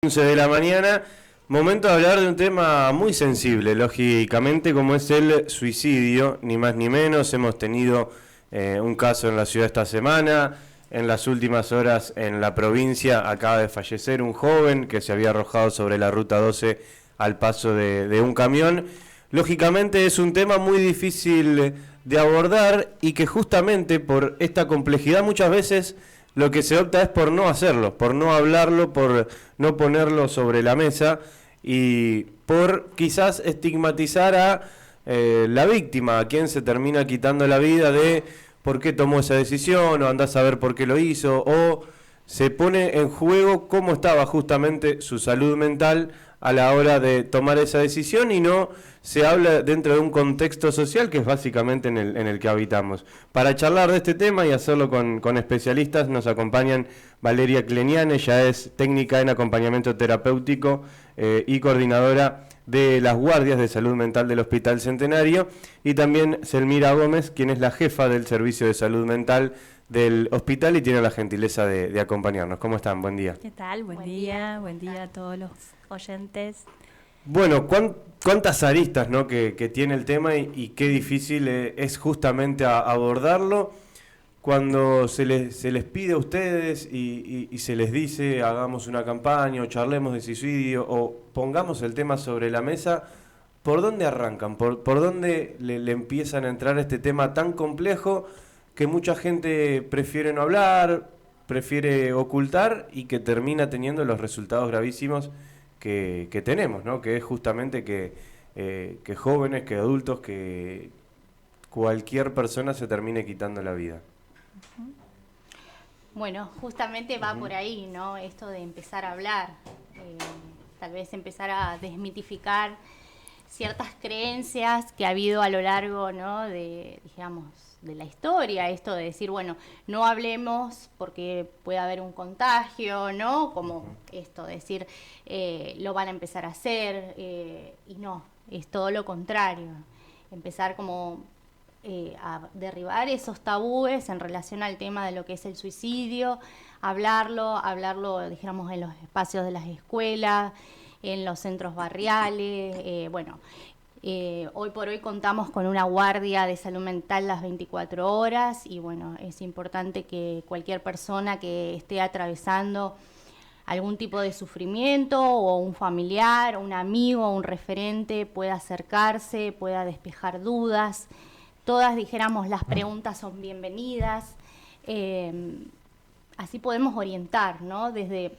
11 de la mañana, momento de hablar de un tema muy sensible, lógicamente, como es el suicidio, ni más ni menos. Hemos tenido un caso en la ciudad esta semana, en las últimas horas en la provincia acaba de fallecer un joven que se había arrojado sobre la ruta 12 al paso de un camión. Lógicamente es un tema muy difícil de abordar y que justamente por esta complejidad muchas veces lo que se opta es por no hacerlo, por no hablarlo, por no ponerlo sobre la mesa y por quizás estigmatizar a la víctima, a quien se termina quitando la vida de por qué tomó esa decisión o andás a ver por qué lo hizo, o se pone en juego cómo estaba justamente su salud mental a la hora de tomar esa decisión y no se habla dentro de un contexto social que es básicamente en el que habitamos. Para charlar de este tema y hacerlo con especialistas nos acompañan Valeria Clenian. Ella es técnica en acompañamiento terapéutico y coordinadora de las guardias de salud mental del Hospital Centenario, y también Selmira Gómez, quien es la jefa del servicio de salud mental del hospital y tiene la gentileza de acompañarnos. ¿Cómo están? Buen día. ¿Qué tal? Buen día a todos los oyentes. Bueno, cuántas aristas, ¿no?, que tiene el tema y qué difícil es justamente abordarlo cuando se les pide a ustedes y se les dice hagamos una campaña o charlemos de suicidio o pongamos el tema sobre la mesa. ¿Por dónde arrancan? ¿Por dónde le empiezan a entrar a este tema tan complejo que mucha gente prefiere no hablar, prefiere ocultar y que termina teniendo los resultados gravísimos que tenemos, ¿no? Que es justamente que jóvenes, que adultos, que cualquier persona se termine quitando la vida? Bueno, justamente va por ahí, ¿no? Esto de empezar a hablar, tal vez empezar a desmitificar ciertas creencias que ha habido a lo largo, ¿no?, digamos, de la historia. Esto de decir, bueno, no hablemos porque puede haber un contagio, ¿no? Como esto, decir, lo van a empezar a hacer, y no, es todo lo contrario. Empezar como a derribar esos tabúes en relación al tema de lo que es el suicidio, hablarlo, dijéramos, en los espacios de las escuelas, en los centros barriales. Hoy por hoy contamos con una guardia de salud mental las 24 horas y bueno, es importante que cualquier persona que esté atravesando algún tipo de sufrimiento o un familiar, un amigo, un referente pueda acercarse, pueda despejar dudas. Todas, dijéramos, las preguntas son bienvenidas. Así podemos orientar, ¿no? Desde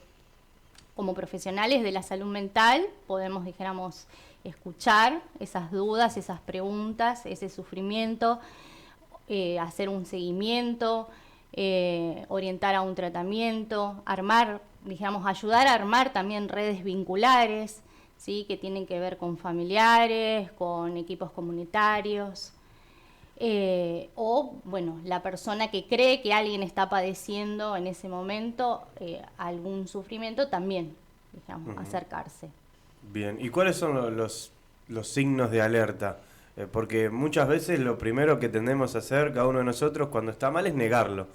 como profesionales de la salud mental podemos, dijéramos, escuchar esas dudas, esas preguntas, ese sufrimiento, hacer un seguimiento, orientar a un tratamiento, armar, digamos, ayudar a armar también redes vinculares, ¿sí?, que tienen que ver con familiares, con equipos comunitarios. O, bueno, la persona que cree que alguien está padeciendo en ese momento algún sufrimiento también, digamos, acercarse. Bien, ¿y cuáles son los signos de alerta? Porque muchas veces lo primero que tendemos a hacer cada uno de nosotros cuando está mal es negarlo.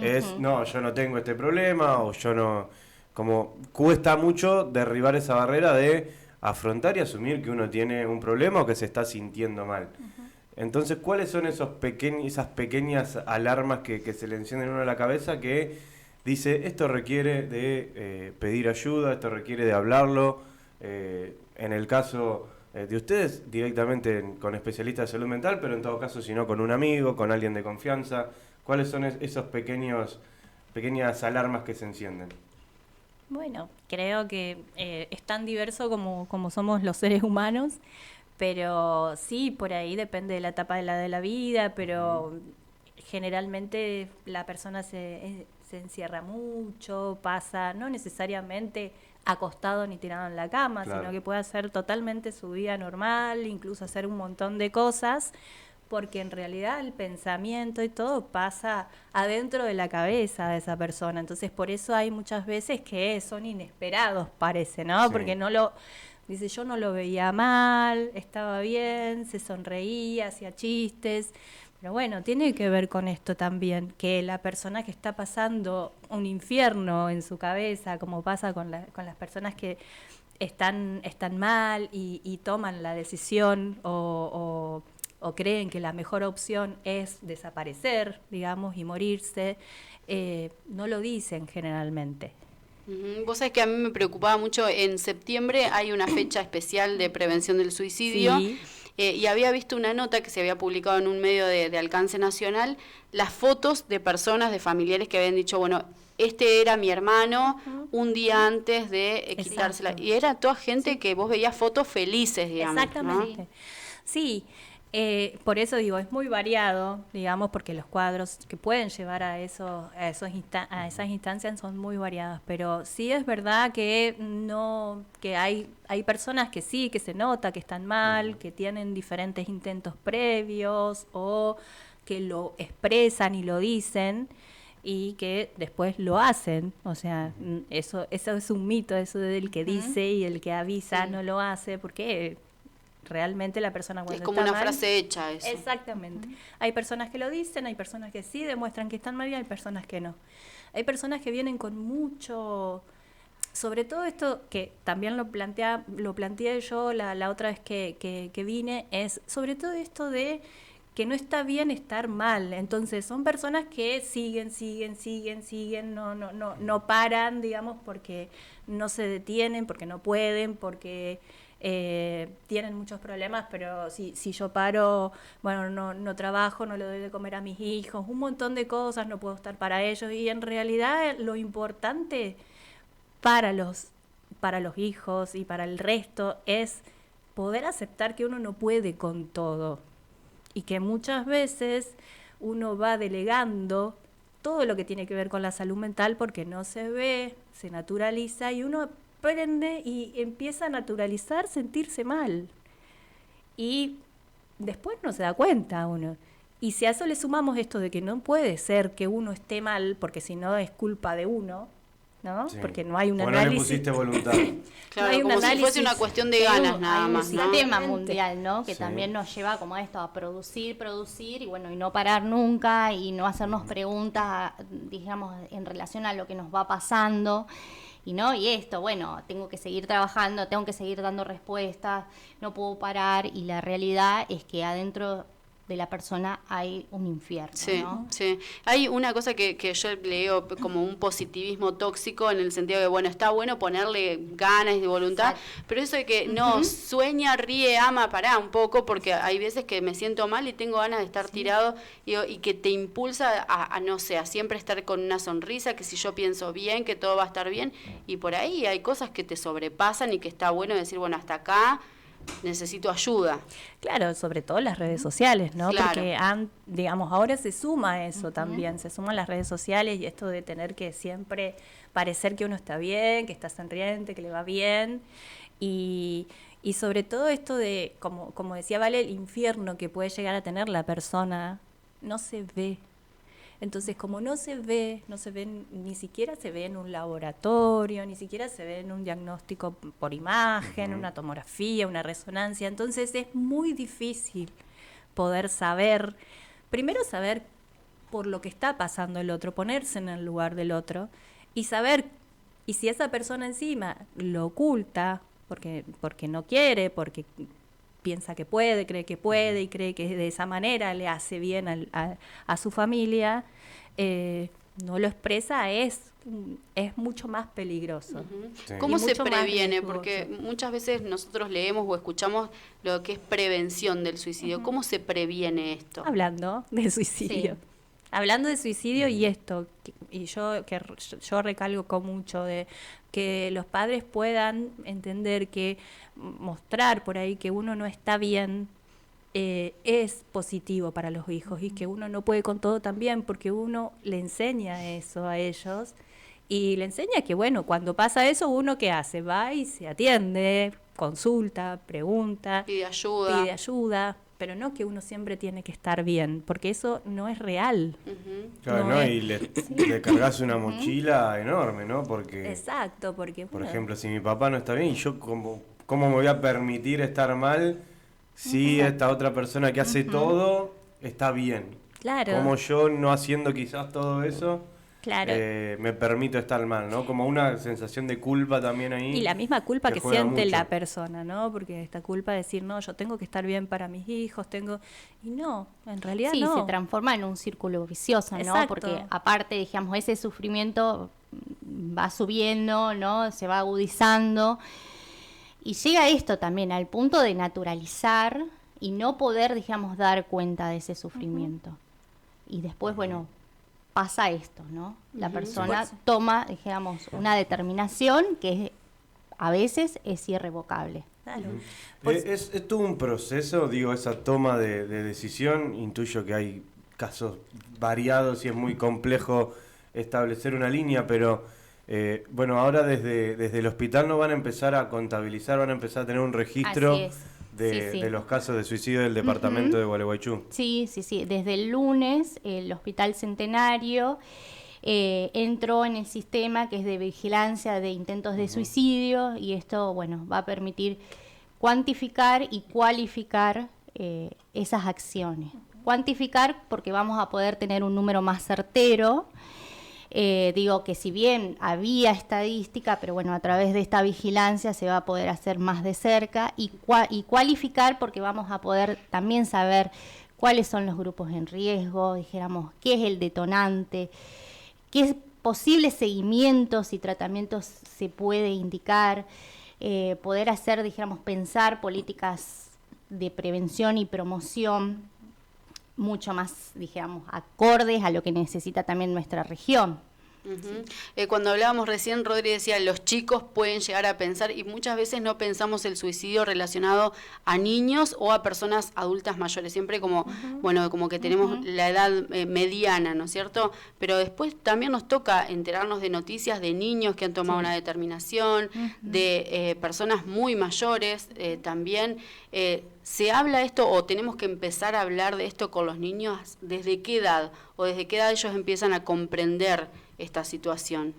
Es, no, yo no tengo este problema o yo no... Como cuesta mucho derribar esa barrera de afrontar y asumir que uno tiene un problema o que se está sintiendo mal. Entonces, ¿cuáles son esas pequeñas alarmas que se le encienden a uno a la cabeza que dice, esto requiere de pedir ayuda, esto requiere de hablarlo? En el caso de ustedes, directamente con especialistas de salud mental, pero en todo caso, si no, con un amigo, con alguien de confianza. ¿Cuáles son esos pequeñas alarmas que se encienden? Bueno, creo que es tan diverso como somos los seres humanos, pero sí, por ahí depende de la etapa de la vida, pero generalmente la persona se encierra mucho, pasa no necesariamente acostado ni tirado en la cama, claro, sino que puede hacer totalmente su vida normal, incluso hacer un montón de cosas, porque en realidad el pensamiento y todo pasa adentro de la cabeza de esa persona. Entonces, por eso hay muchas veces que son inesperados, parece, ¿no? Sí. Porque dice, yo no lo veía mal, estaba bien, se sonreía, hacía chistes, Pero bueno, tiene que ver con esto también, que la persona que está pasando un infierno en su cabeza, como pasa con las personas que están mal y toman la decisión o creen que la mejor opción es desaparecer, digamos, y morirse, no lo dicen generalmente. Vos sabés que a mí me preocupaba mucho, en septiembre hay una fecha especial de prevención del suicidio. Sí. Y había visto una nota que se había publicado en un medio de alcance nacional, las fotos de personas, de familiares que habían dicho, bueno, este era mi hermano un día antes de quitársela. Exacto. Y era toda gente que vos veías fotos felices, digamos. Exactamente. ¿No? Sí, por eso digo, es muy variado, digamos, porque los cuadros que pueden llevar a esas instancias son muy variadas, pero sí es verdad que que hay personas que sí, que se nota que están mal, que tienen diferentes intentos previos o que lo expresan y lo dicen y que después lo hacen, o sea, eso es un mito, eso del que dice y el que avisa no lo hace, porque realmente la persona cuando es como está una mal, frase hecha eso. Exactamente. Hay personas que lo dicen, hay personas que sí demuestran que están mal y hay personas que no. Hay personas que vienen con mucho, sobre todo esto que también lo planteé yo la otra vez que vine, es sobre todo esto de que no está bien estar mal. Entonces son personas que siguen, no paran, digamos, porque no se detienen, porque no pueden, porque tienen muchos problemas, pero si yo paro, bueno, no trabajo, no le doy de comer a mis hijos, un montón de cosas, no puedo estar para ellos, y en realidad lo importante para los hijos y para el resto es poder aceptar que uno no puede con todo y que muchas veces uno va delegando todo lo que tiene que ver con la salud mental porque no se ve, se naturaliza y uno aprende y empieza a naturalizar sentirse mal. Y después no se da cuenta uno. Y si a eso le sumamos esto de que no puede ser que uno esté mal, porque si no es culpa de uno, ¿no? Sí. Porque no hay un análisis. No le pusiste voluntad. Claro, no hay como si fuese una cuestión de ganas nada más, ¿no? Hay un sistema mundial, ¿no? Que también nos lleva como esto, a producir y bueno, y no parar nunca y no hacernos preguntas, digamos, en relación a lo que nos va pasando. Y esto, bueno, tengo que seguir trabajando, tengo que seguir dando respuestas, no puedo parar, y la realidad es que adentro de la persona hay un infierno, sí, ¿no? Sí. Hay una cosa que yo leo como un positivismo tóxico, en el sentido de, bueno, está bueno ponerle ganas y voluntad, exacto, pero eso de que no, sueña, ríe, ama, pará un poco, porque hay veces que me siento mal y tengo ganas de estar tirado, y que te impulsa a, no sé, a siempre estar con una sonrisa, que si yo pienso bien, que todo va a estar bien, y por ahí hay cosas que te sobrepasan y que está bueno decir, bueno, hasta acá necesito ayuda. Claro, sobre todo las redes sociales, ¿no? Claro. Porque, digamos, ahora se suma eso también, se suman las redes sociales y esto de tener que siempre parecer que uno está bien, que está sonriente, que le va bien, y sobre todo esto de, como decía Vale, el infierno que puede llegar a tener la persona, no se ve. Entonces, como no se ve, ni siquiera se ve en un laboratorio, ni siquiera se ve en un diagnóstico por imagen, una tomografía, una resonancia. Entonces, es muy difícil poder saber, primero saber por lo que está pasando el otro, ponerse en el lugar del otro y saber, y si esa persona encima lo oculta, porque no quiere, porque piensa que puede, cree que puede y cree que de esa manera le hace bien a su familia, no lo expresa, es mucho más peligroso. Sí. ¿Cómo se previene? Porque muchas veces nosotros leemos o escuchamos lo que es prevención del suicidio. ¿Cómo se previene esto? Hablando de suicidio. Sí. Hablando de suicidio y esto, y yo recalco mucho de que los padres puedan entender que mostrar por ahí que uno no está bien es positivo para los hijos y que uno no puede con todo también, porque uno le enseña eso a ellos y le enseña que, bueno, cuando pasa eso, uno ¿qué hace? Va y se atiende, consulta, pregunta, pide ayuda. Pero no que uno siempre tiene que estar bien, porque eso no es real. Claro, ¿no? Y le cargas una mochila enorme, ¿no? Porque, exacto, porque... Por ejemplo, si mi papá no está bien, y yo ¿cómo me voy a permitir estar mal si esta otra persona que hace todo está bien. Claro. Como yo no haciendo quizás todo eso, Claro. me permito estar mal, ¿no? Como una sensación de culpa también ahí. Y la misma culpa que juega siente mucho. la persona, ¿no? Porque esta culpa de decir, no, yo tengo que estar bien para mis hijos, y no, en realidad Sí, no. se transforma en un círculo vicioso, ¿no? Exacto. Porque aparte, digamos, ese sufrimiento va subiendo, ¿no? Se va agudizando. Y llega esto también al punto de naturalizar y no poder, digamos, dar cuenta de ese sufrimiento. Y después, bueno, pasa esto, ¿no? La persona toma, digamos, una determinación que a veces es irrevocable. Claro. Es todo un proceso, digo, esa toma de decisión. Intuyo que hay casos variados y es muy complejo establecer una línea, pero bueno, ahora desde el hospital no van a empezar a contabilizar, van a empezar a tener un registro Así es. Sí. de los casos de suicidio del departamento de Gualeguaychú. Sí. Desde el lunes, el Hospital Centenario entró en el sistema que es de vigilancia de intentos de suicidio, y esto, bueno, va a permitir cuantificar y cualificar esas acciones. Cuantificar porque vamos a poder tener un número más certero. Digo que si bien había estadística, pero bueno, a través de esta vigilancia se va a poder hacer más de cerca, y cualificar porque vamos a poder también saber cuáles son los grupos en riesgo, dijéramos, qué es el detonante, qué posibles seguimientos y tratamientos se puede indicar, poder hacer, dijéramos, pensar políticas de prevención y promoción mucho más, dijéramos, acordes a lo que necesita también nuestra región. Cuando hablábamos recién, Rodri decía, los chicos pueden llegar a pensar, y muchas veces no pensamos el suicidio relacionado a niños o a personas adultas mayores, siempre como, bueno, como que tenemos la edad mediana, ¿no es cierto? Pero después también nos toca enterarnos de noticias de niños que han tomado una determinación, de personas muy mayores también. ¿Se habla esto o tenemos que empezar a hablar de esto con los niños? ¿Desde qué edad? ¿O desde qué edad ellos empiezan a comprender esta situación?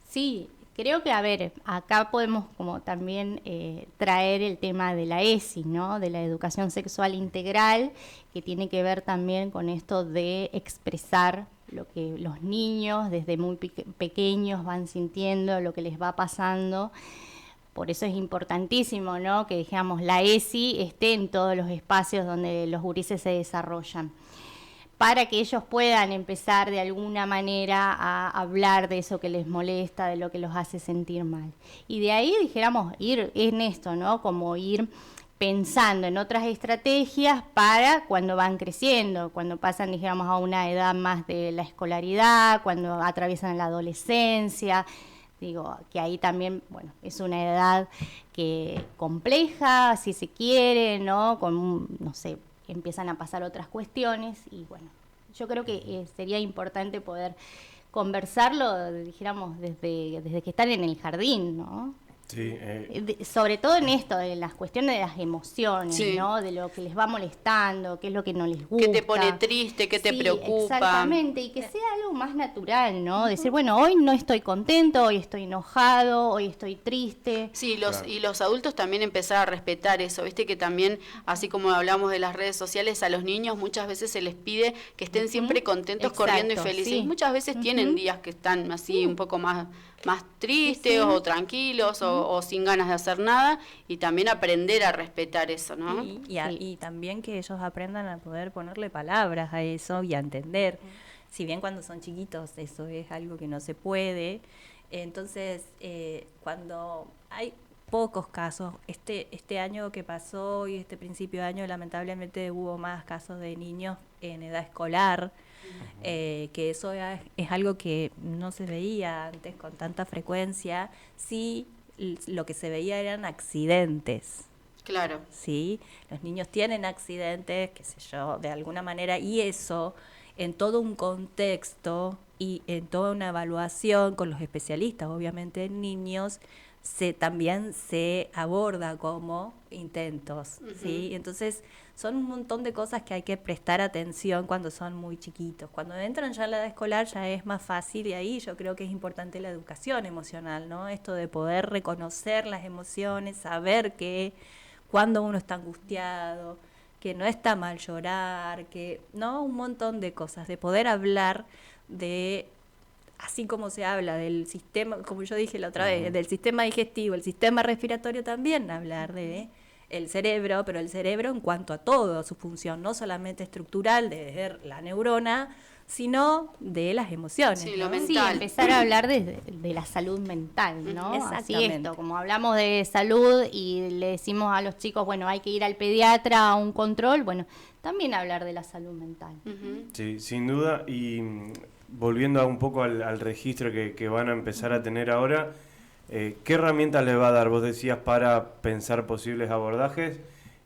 Sí, creo que, a ver, acá podemos como también traer el tema de la ESI, ¿no? De la educación sexual integral, que tiene que ver también con esto de expresar lo que los niños desde muy pequeños van sintiendo, lo que les va pasando. Por eso es importantísimo, ¿no?, que, digamos, la ESI esté en todos los espacios donde los gurises se desarrollan, para que ellos puedan empezar de alguna manera a hablar de eso que les molesta, de lo que los hace sentir mal. Y de ahí, dijéramos, ir en esto, ¿no?, como ir pensando en otras estrategias para cuando van creciendo, cuando pasan, dijéramos, a una edad más de la escolaridad, cuando atraviesan la adolescencia. Digo, que ahí también, bueno, es una edad que compleja, si se quiere, ¿no? No sé, empiezan a pasar otras cuestiones, y bueno, yo creo que sería importante poder conversarlo, dijéramos, desde que están en el jardín, ¿no? Sí, sobre todo en esto, en las cuestiones de las emociones, sí, ¿no? De lo que les va molestando, qué es lo que no les gusta. ¿Qué te pone triste? ¿Qué te preocupa? Exactamente, y que sea algo más natural, ¿no? Decir, bueno, hoy no estoy contento, hoy estoy enojado, hoy estoy triste. Sí, y los adultos también empezar a respetar eso, viste que también, así como hablamos de las redes sociales, a los niños muchas veces se les pide que estén siempre contentos, corriendo y felices. Sí. Muchas veces tienen días que están así un poco más tristes o tranquilos o sin ganas de hacer nada, y también aprender a respetar eso, ¿no? Y también que ellos aprendan a poder ponerle palabras a eso y a entender. Si bien cuando son chiquitos eso es algo que no se puede, entonces cuando hay pocos casos, este año que pasó y este principio de año lamentablemente hubo más casos de niños en edad escolar, que eso es algo que no se veía antes con tanta frecuencia. Sí, lo que se veía eran accidentes. Claro. Sí, los niños tienen accidentes, qué sé yo, de alguna manera, y eso en todo un contexto y en toda una evaluación con los especialistas, obviamente en niños, también se aborda como intentos, ¿sí? Entonces son un montón de cosas que hay que prestar atención cuando son muy chiquitos. Cuando entran ya a la edad escolar ya es más fácil, y ahí yo creo que es importante la educación emocional, ¿no? Esto de poder reconocer las emociones, saber que cuando uno está angustiado, que no está mal llorar, que no, un montón de cosas, de poder hablar de, así como se habla del sistema, como yo dije la otra vez, del sistema digestivo, el sistema respiratorio, también hablar de el cerebro, pero el cerebro en cuanto a todo, su función, no solamente estructural, de ver la neurona, sino de las emociones. Sí, ¿no? lo mental. Sí, empezar a hablar de la salud mental, ¿no? Así Exactamente. esto, como hablamos de salud y le decimos a los chicos, bueno, hay que ir al pediatra a un control, bueno, también hablar de la salud mental. Sí, sin duda. Y volviendo un poco al registro que van a empezar a tener ahora, ¿qué herramientas les va a dar? Vos decías para pensar posibles abordajes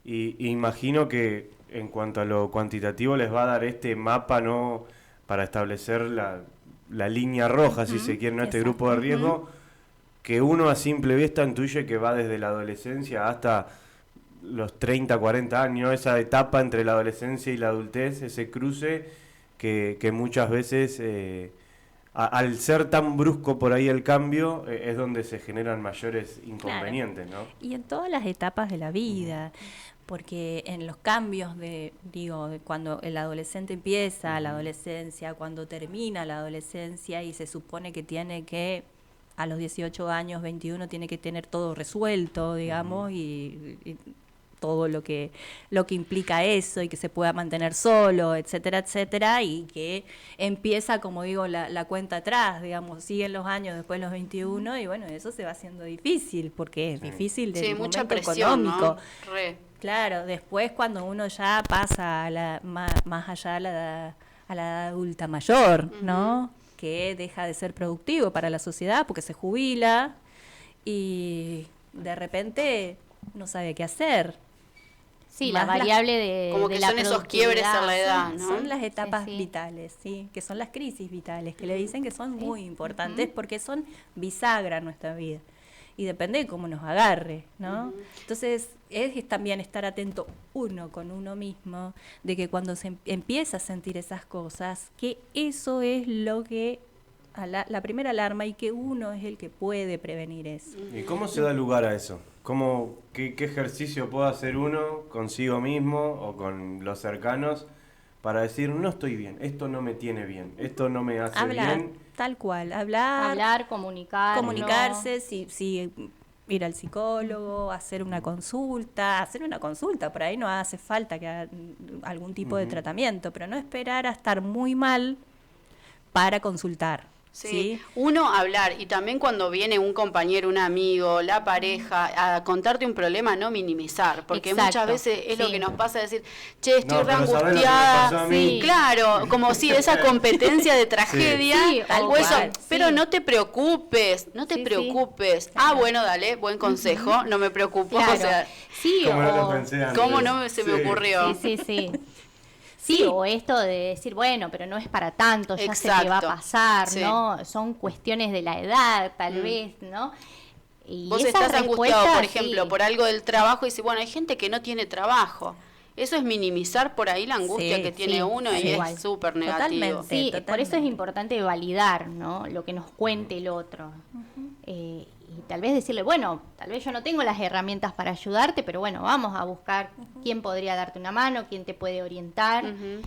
y imagino que en cuanto a lo cuantitativo les va a dar este mapa, ¿no? Para establecer la línea roja, si se quiere, ¿no? Este grupo de riesgo, que uno a simple vista intuye que va desde la adolescencia hasta los 30, 40 años, esa etapa entre la adolescencia y la adultez, ese cruce que muchas veces, al ser tan brusco por ahí el cambio, es donde se generan mayores inconvenientes, ¿no? Y en todas las etapas de la vida, porque en los cambios de cuando el adolescente empieza la adolescencia, cuando termina la adolescencia y se supone que tiene que, a los 18 años, 21, tiene que tener todo resuelto, digamos, y todo lo que implica eso y que se pueda mantener solo, etcétera, etcétera, y que empieza, como digo, la cuenta atrás, digamos, siguen los años después de los 21 y bueno, eso se va haciendo difícil, porque es difícil desde el mucha momento presión, económico. ¿no? Re. Claro, después cuando uno ya pasa más allá a la edad adulta mayor, ¿no? Que deja de ser productivo para la sociedad porque se jubila y de repente no sabe qué hacer. Sí, Más la variable de como de que la son esos quiebres en la edad, ¿no? Son las etapas Sí. vitales, sí, que son las crisis vitales, que le dicen que son muy importantes porque son bisagra en nuestra vida. Y depende de cómo nos agarre, ¿no? Entonces, es también estar atento uno con uno mismo, de que cuando se empieza a sentir esas cosas, que eso es lo que, la primera alarma, y que uno es el que puede prevenir eso. ¿Y cómo se da lugar a eso? ¿Qué ejercicio puede hacer uno consigo mismo o con los cercanos para decir, no estoy bien, esto no me tiene bien, esto no me hace Hablar, bien? tal cual, hablar, comunicarse, si ir al psicólogo, hacer una consulta, por ahí no hace falta que haga algún tipo de tratamiento, pero no esperar a estar muy mal para consultar. Sí. Uno hablar, y también cuando viene un compañero, un amigo, la pareja, a contarte un problema, no minimizar, porque Exacto, muchas veces es lo sí. que nos pasa, decir, che, estoy No, re pero ¿sabés lo que me angustiada. pasó a mí? Sí. Claro, como si esa competencia de tragedia, Sí, tal o eso, cual, pero sí. no te preocupes, no te Sí, sí. preocupes. Ah, bueno, dale, buen consejo, no me preocupo. Claro. O sea, Sí, Como no lo o- pensé antes. ¿cómo no se me Sí. ocurrió? Sí. Sí, o esto de decir, bueno, pero no es para tanto, ya se te va a Exacto. pasar, Sí. ¿no? Son cuestiones de la edad, tal vez, ¿no? Y Vos esas estás angustiado, respuestas, por ejemplo, sí. por algo del trabajo y dices, bueno, hay gente que no tiene trabajo. Eso es minimizar por ahí la angustia Sí, que tiene sí, uno y igual. es súper negativo. Totalmente. Sí, por eso es Totalmente. importante validar, ¿no? Lo que nos cuente el otro. Y tal vez decirle, bueno, tal vez yo no tengo las herramientas para ayudarte, pero bueno, vamos a buscar quién podría darte una mano, quién te puede orientar. Ujú.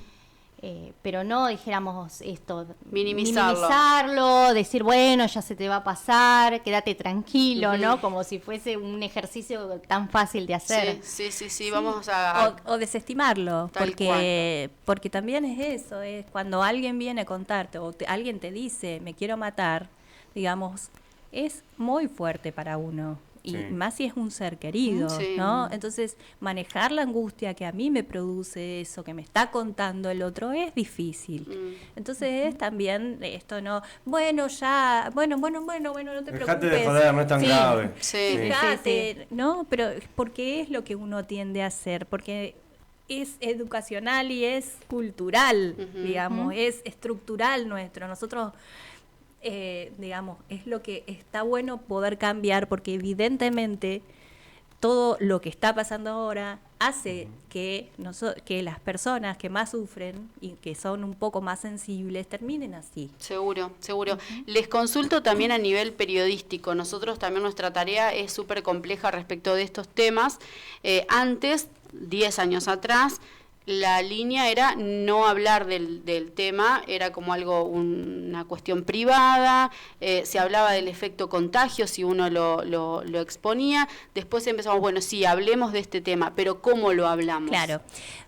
Pero no dijéramos esto, Minimizarlo. decir, bueno, ya se te va a pasar, quédate tranquilo, ¿no? Como si fuese un ejercicio tan fácil de hacer. Sí, vamos a... O desestimarlo, Tal porque también es eso, es cuando alguien viene a contarte o alguien te dice, me quiero matar, digamos, es muy fuerte para uno. Y Sí. más si es un ser querido, Sí. ¿no? Entonces, manejar la angustia que a mí me produce eso, que me está contando el otro, es difícil. Entonces, es también esto, ¿no? Bueno, ya, bueno, no te preocupes. Dejate de joder, no es tan Sí. grave. Sí. Fíjate, ¿no? Pero porque es lo que uno tiende a hacer, porque es educacional y es cultural, digamos, es estructural nuestro. Nosotros, digamos, es lo que está bueno poder cambiar, porque evidentemente todo lo que está pasando ahora hace que las personas que más sufren y que son un poco más sensibles terminen así. Seguro, seguro. Les consulto también a nivel periodístico. Nosotros también nuestra tarea es súper compleja respecto de estos temas. Antes, 10 años atrás, la línea era no hablar del tema, era como algo, una cuestión privada, se hablaba del efecto contagio si uno lo exponía, después empezamos, bueno, sí, hablemos de este tema, pero ¿cómo lo hablamos? Claro,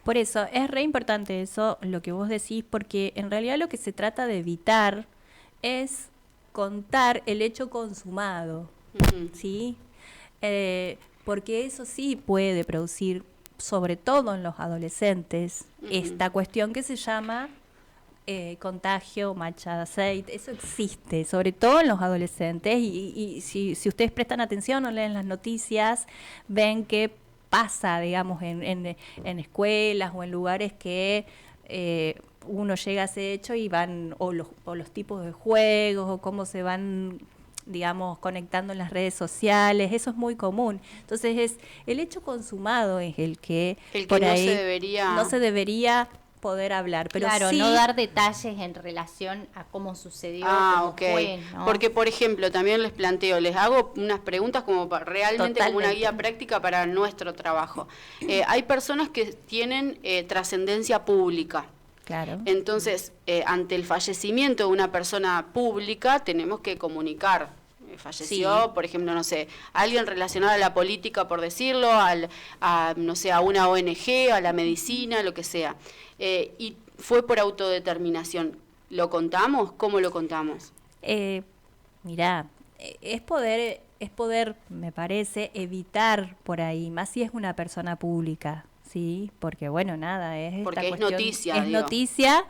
por eso es re importante eso, lo que vos decís, porque en realidad lo que se trata de evitar es contar el hecho consumado, ¿sí? Porque eso sí puede producir, sobre todo en los adolescentes, esta cuestión que se llama contagio, mancha de aceite. Eso existe, sobre todo en los adolescentes, y si ustedes prestan atención o leen las noticias, ven que pasa, digamos, en escuelas o en lugares que uno llega a ese hecho y van, o los tipos de juegos, o cómo se van, digamos, conectando en las redes sociales, eso es muy común. Entonces el hecho consumado es el que por no ahí no se debería poder hablar, pero claro, sí, no dar detalles en relación a cómo sucedió, cómo fue, ¿no? Porque, por ejemplo, también les planteo, les hago unas preguntas como realmente como una guía práctica para nuestro trabajo. Hay personas que tienen trascendencia pública. claro. Entonces, ante el fallecimiento de una persona pública, tenemos que comunicar. Falleció, Sí. por ejemplo, no sé, alguien relacionado a la política, por decirlo, no sé, a una ONG, a la medicina, lo que sea. Y fue por autodeterminación. ¿Lo contamos? ¿Cómo lo contamos? Mirá, es poder, me parece, evitar por ahí, más si es una persona pública, ¿sí? Porque, bueno, nada, es Porque esta es cuestión, noticia, es digo. noticia,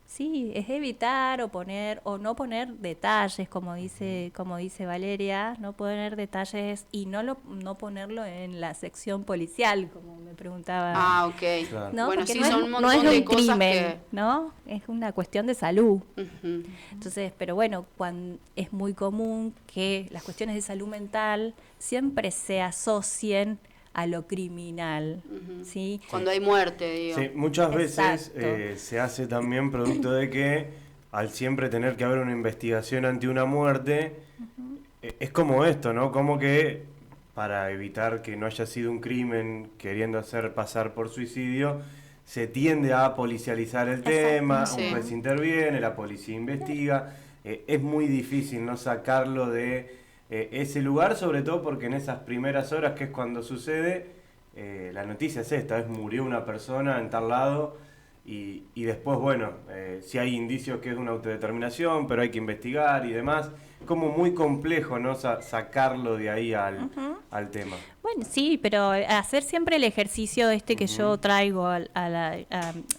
sí, es evitar o no poner detalles, como dice Valeria, no poner detalles y no ponerlo en la sección policial, como me preguntaba. Ah, ok. Claro. ¿No? Bueno, Porque sí, no son un no montón es de un cosas crimen, que... ¿no? Es una cuestión de salud. Ujú. Entonces, pero bueno, es muy común que las cuestiones de salud mental siempre se asocien a lo criminal, ¿sí? Cuando hay muerte, digo. Sí, muchas veces Exacto. se hace también producto de que al siempre tener que haber una investigación ante una muerte, es como esto, ¿no? Como que para evitar que no haya sido un crimen queriendo hacer pasar por suicidio, se tiende a policializar el tema, Sí. un juez interviene, la policía investiga, es muy difícil no sacarlo de ese lugar, sobre todo porque en esas primeras horas, que es cuando sucede, la noticia es esta, murió una persona en tal lado, y después, bueno, si hay indicios que es una autodeterminación, pero hay que investigar y demás, como muy complejo, ¿no? Sacarlo de ahí al tema. Bueno, sí, pero hacer siempre el ejercicio que yo traigo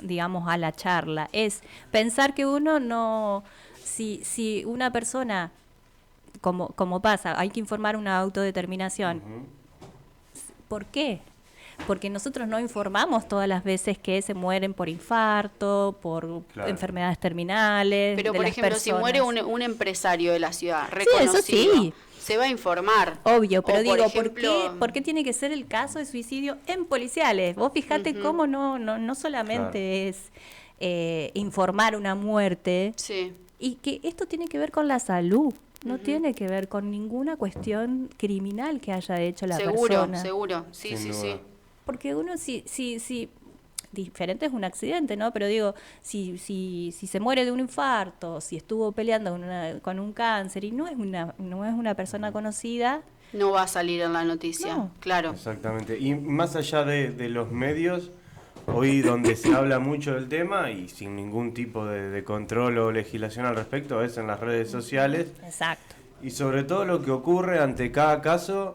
digamos, a la charla, es pensar que uno no, si una persona, como pasa, hay que informar una autodeterminación. ¿Por qué? Porque nosotros no informamos todas las veces que se mueren por infarto, por enfermedades terminales. Pero, de por las ejemplo, si personas. muere un empresario de la ciudad Sí, reconocido, eso sí. se va a informar. Obvio, pero O, digo, por ejemplo, ¿por qué tiene que ser el caso de suicidio en policiales? Vos fijate cómo no solamente es informar una muerte, Sí. y que esto tiene que ver con la salud, no tiene que ver con ninguna cuestión criminal que haya hecho la persona. Seguro, sí, Sin sí, duda. sí. Porque uno si diferente es un accidente, ¿no? Pero digo, si se muere de un infarto, si estuvo peleando con un cáncer y no es una persona conocida, No va a salir en la noticia, No. claro. Exactamente. Y más allá de los medios, hoy donde se habla mucho del tema y sin ningún tipo de control o legislación al respecto, es en las redes sociales. exacto. Y sobre todo lo que ocurre ante cada caso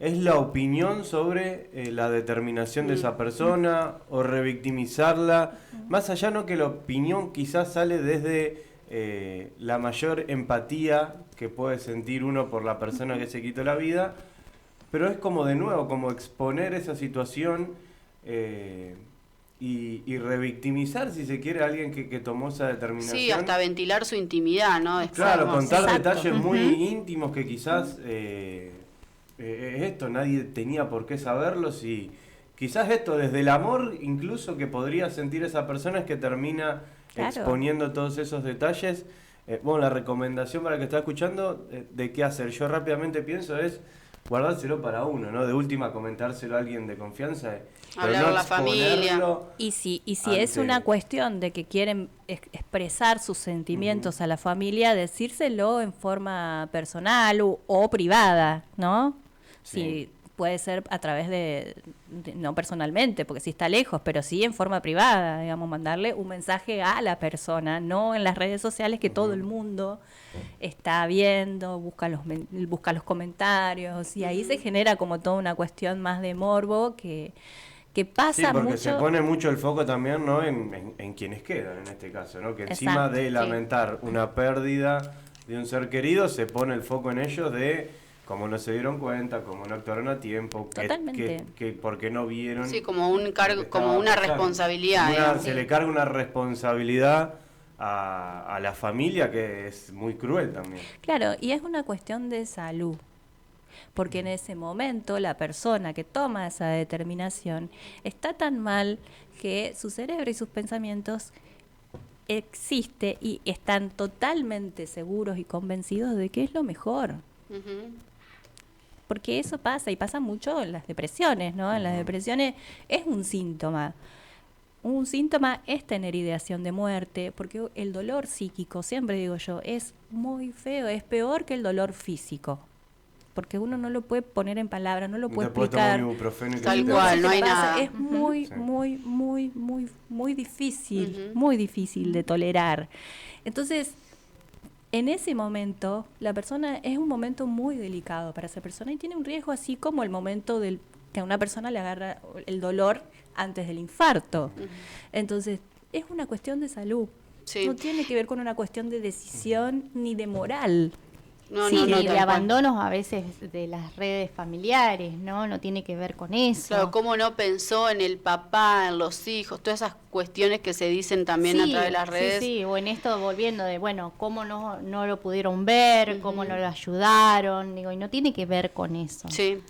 es la opinión sobre la determinación de esa persona o revictimizarla. Más allá, no, que la opinión quizás sale desde la mayor empatía que puede sentir uno por la persona que se quitó la vida, pero es como de nuevo, como exponer esa situación y revictimizar, si se quiere, a alguien que tomó esa determinación. Sí, hasta ventilar su intimidad, ¿no? Después, Claro, no contar sé. Exacto. detalles muy íntimos que quizás esto nadie tenía por qué saberlos, y quizás esto desde el amor, incluso que podría sentir esa persona, es que termina exponiendo todos esos detalles. Bueno, la recomendación para el que está escuchando de qué hacer, yo rápidamente pienso es guardárselo para uno, ¿no? De última comentárselo a alguien de confianza. Hablar a la familia. Y si es una cuestión de que quieren expresar sus sentimientos a la familia, decírselo en forma personal o privada, ¿no? Sí. Si puede ser a través de, no personalmente, porque si está lejos, pero sí en forma privada, digamos, mandarle un mensaje a la persona, no en las redes sociales que todo el mundo está viendo, busca los comentarios, y ahí se genera como toda una cuestión más de morbo que pasa porque mucho. se pone mucho el foco también, ¿no? en quienes quedan en este caso, ¿no? Que encima Exacto, de lamentar una pérdida de un ser querido, se pone el foco en ellos de cómo no se dieron cuenta, cómo no actuaron a tiempo, que por qué no vieron. Sí, como un cargo, como una responsabilidad. Se le carga una responsabilidad a la familia que es muy cruel también. Claro, y es una cuestión de salud, porque en ese momento la persona que toma esa determinación está tan mal que su cerebro y sus pensamientos existe y están totalmente seguros y convencidos de que es lo mejor. Porque eso pasa, y pasa mucho en las depresiones, ¿no? En las depresiones es un síntoma. Un síntoma es tener ideación de muerte, porque el dolor psíquico, siempre digo yo, es muy feo, es peor que el dolor físico. Porque uno no lo puede poner en palabras, no lo puede explicar. Tal cual, no hay nada. Es muy, muy, muy, muy, muy difícil de tolerar. Entonces, en ese momento, la persona es un momento muy delicado para esa persona y tiene un riesgo así como el momento que a una persona le agarra el dolor antes del infarto. Entonces, es una cuestión de salud. Sí. No tiene que ver con una cuestión de decisión ni de moral. De abandonos a veces de las redes familiares, ¿no? No tiene que ver con eso. Claro, cómo no pensó en el papá, en los hijos, todas esas cuestiones que se dicen también a través de las redes. Sí, o en esto volviendo de, bueno, cómo no lo pudieron ver, cómo no lo ayudaron, digo, y no tiene que ver con eso. Sí,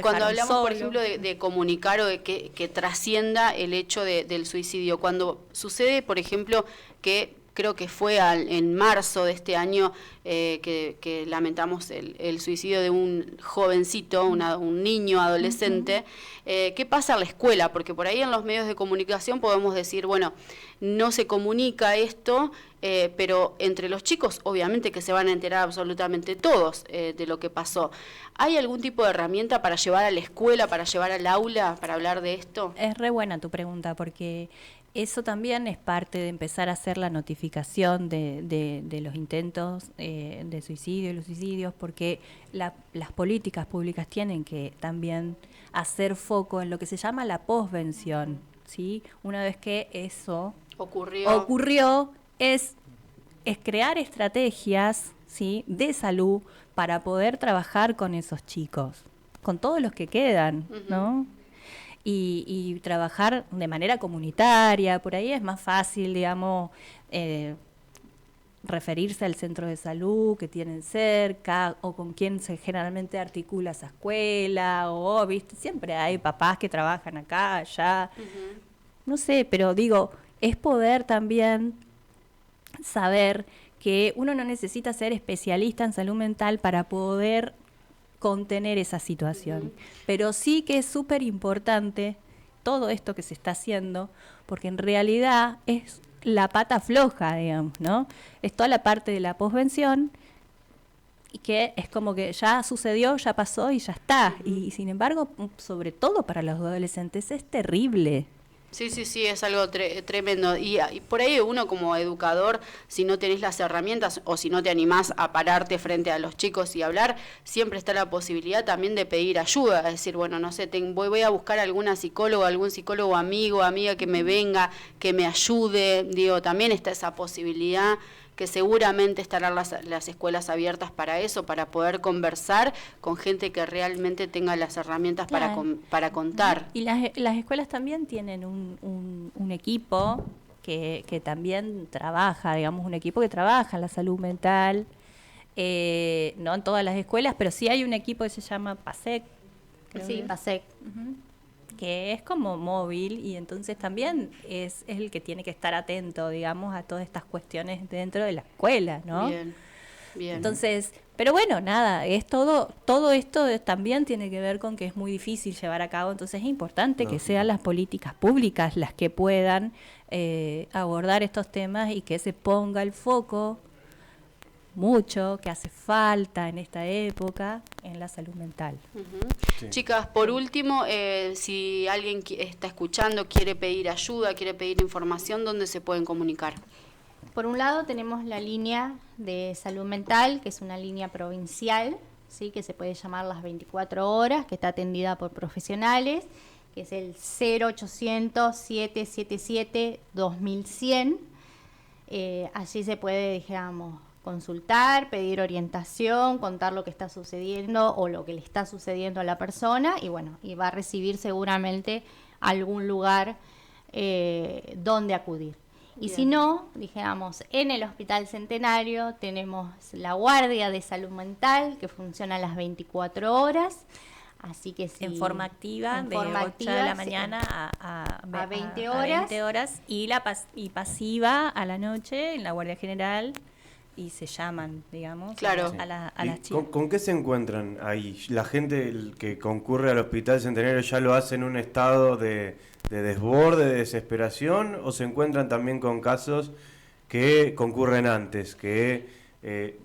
cuando hablamos, por ejemplo, de comunicar o de que trascienda el hecho del suicidio, cuando sucede, por ejemplo, que creo que fue en marzo de este año que lamentamos el suicidio de un jovencito, un niño adolescente. ¿Qué pasa en la escuela? Porque por ahí en los medios de comunicación podemos decir, bueno, no se comunica esto, pero entre los chicos obviamente que se van a enterar absolutamente todos de lo que pasó. ¿Hay algún tipo de herramienta para llevar a la escuela, para llevar al aula, para hablar de esto? Es re buena tu pregunta, porque eso también es parte de empezar a hacer la notificación de los intentos de suicidio y los suicidios, porque las políticas públicas tienen que también hacer foco en lo que se llama la posvención, ¿sí? Una vez que eso ocurrió es crear estrategias, ¿sí?, de salud para poder trabajar con esos chicos, con todos los que quedan, ¿no? Y trabajar de manera comunitaria. Por ahí es más fácil, digamos, referirse al centro de salud que tienen cerca o con quien se generalmente articula esa escuela, o, ¿viste? Siempre hay papás que trabajan acá, allá, no sé, pero digo, es poder también saber que uno no necesita ser especialista en salud mental para poder contener esa situación, pero sí que es súper importante todo esto que se está haciendo, porque en realidad es la pata floja, digamos, ¿no? Es toda la parte de la posvención y que es como que ya sucedió, ya pasó y ya está, y sin embargo, sobre todo para los adolescentes es terrible. Sí, es algo tremendo. Y por ahí uno como educador, si no tenés las herramientas o si no te animás a pararte frente a los chicos y hablar, siempre está la posibilidad también de pedir ayuda. Es decir, bueno, no sé, voy a buscar algún psicólogo amigo, amiga que me venga, que me ayude. Digo, también está esa posibilidad, que seguramente estarán las escuelas abiertas para eso, para poder conversar con gente que realmente tenga las herramientas para contar. Y las escuelas también tienen un equipo que también trabaja, digamos, un equipo que trabaja en la salud mental, no en todas las escuelas, pero sí hay un equipo que se llama PASEC. Sí, PASEC. que es como móvil y entonces también es el que tiene que estar atento, digamos, a todas estas cuestiones dentro de la escuela, ¿no? Bien, bien. Entonces, pero bueno, nada, es todo esto también tiene que ver con que es muy difícil llevar a cabo, entonces es importante que sean las políticas públicas las que puedan abordar estos temas y que se ponga el foco mucho, que hace falta en esta época, en la salud mental. Sí. Chicas, por último, si alguien está escuchando, quiere pedir ayuda, quiere pedir información, ¿dónde se pueden comunicar? Por un lado tenemos la línea de salud mental, que es una línea provincial, ¿sí? Que se puede llamar las 24 horas, que está atendida por profesionales, que es el 0800-777-2100. Allí se puede, digamos, consultar, pedir orientación, contar lo que está sucediendo o lo que le está sucediendo a la persona y bueno, y va a recibir seguramente algún lugar donde acudir. Y Bien. si no, dijéramos, en el Hospital Centenario tenemos la guardia de salud mental que funciona a las 24 horas. Así que sí, en forma activa, en de forma 8 activa, de la sí, mañana a 20 a horas. 20 horas y pasiva a la noche en la Guardia General y se llaman, digamos, Claro. a las ¿Y chicas. con qué se encuentran ahí? ¿La gente que concurre al Hospital Centenario ya lo hace en un estado de desborde, de desesperación? ¿O se encuentran también con casos que concurren antes, que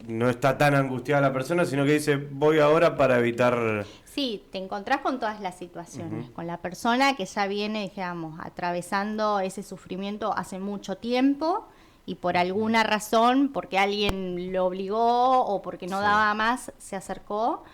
no está tan angustiada la persona, sino que dice, voy ahora para evitar... Sí, te encontrás con todas las situaciones, con la persona que ya viene, digamos, atravesando ese sufrimiento hace mucho tiempo y por alguna razón, porque alguien lo obligó o porque no daba más, se acercó.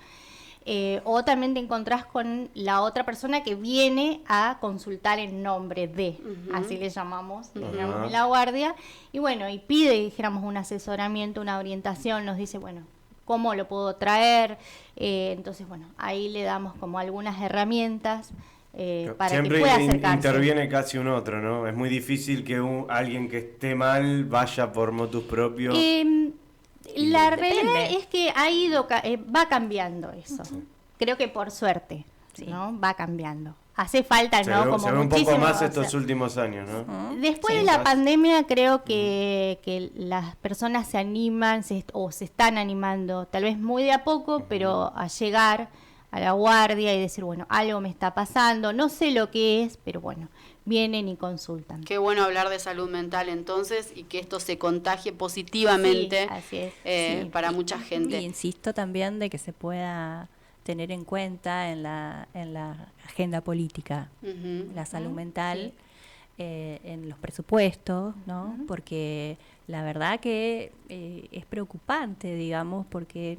O también te encontrás con la otra persona que viene a consultar en nombre de, así le llamamos, digamos, en la guardia, y bueno, y pide, dijéramos, un asesoramiento, una orientación, nos dice, bueno, ¿cómo lo puedo traer? Entonces, bueno, ahí le damos como algunas herramientas para Siempre que pueda acercarse. interviene casi un otro, ¿no? Es muy difícil que alguien que esté mal vaya por motus propio. La Depende. realidad es que ha ido va cambiando eso. Creo que por suerte, ¿no? Va cambiando. Hace falta, ¿no? Como se ve un muchísimo, poco más o sea, estos últimos años, ¿no? Después Sí. de la pandemia creo que las personas se animan o se están animando, tal vez muy de a poco, pero a llegar a la guardia y decir, bueno, algo me está pasando, no sé lo que es, pero bueno, vienen y consultan. Qué bueno hablar de salud mental entonces y que esto se contagie positivamente Sí, así es. para mucha gente. Y insisto también de que se pueda tener en cuenta en la agenda política la salud mental, en los presupuestos, ¿no? Porque la verdad que es preocupante, digamos, porque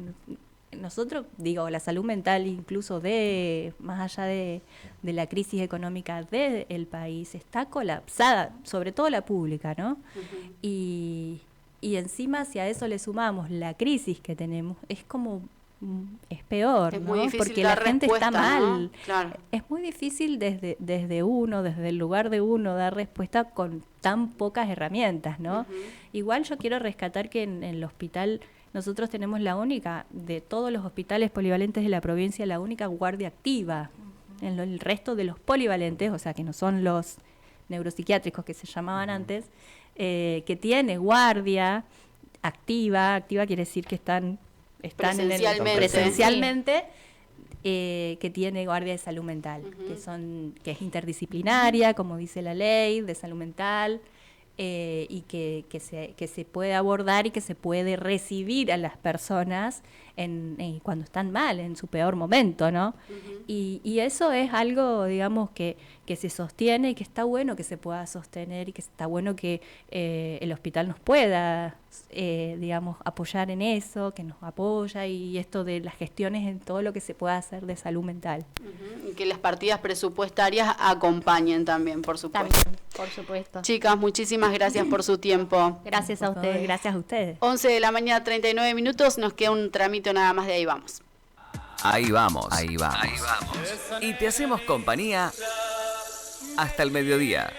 nosotros, digo, la salud mental incluso más allá de la crisis económica del país, está colapsada, sobre todo la pública, ¿no? Y encima si a eso le sumamos la crisis que tenemos, es como es peor, Es ¿no? muy difícil Porque la dar gente está respuesta, ¿no? mal. Claro. Es muy difícil desde el lugar de uno, dar respuesta con tan pocas herramientas, ¿no? Igual yo quiero rescatar que en el hospital nosotros tenemos la única, de todos los hospitales polivalentes de la provincia, la única guardia activa. En el resto de los polivalentes, o sea, que no son los neuropsiquiátricos que se llamaban antes, que tiene guardia activa quiere decir que están presencialmente, que tiene guardia de salud mental, que es interdisciplinaria, como dice la ley de salud mental, y que se puede abordar y que se puede recibir a las personas cuando están mal, en su peor momento, ¿no? Y eso es algo, digamos, que se sostiene y que está bueno que se pueda sostener y que está bueno que el hospital nos pueda, digamos, apoyar en eso, que nos apoya y esto de las gestiones en todo lo que se pueda hacer de salud mental. Y que las partidas presupuestarias acompañen también, por supuesto. También, por supuesto. Chicas, muchísimas gracias por su tiempo. Gracias a ustedes. Gracias a ustedes. 11 de la mañana, 39 minutos, nos queda un tramito nada más de ahí vamos. Ahí vamos. Y te hacemos compañía hasta el mediodía.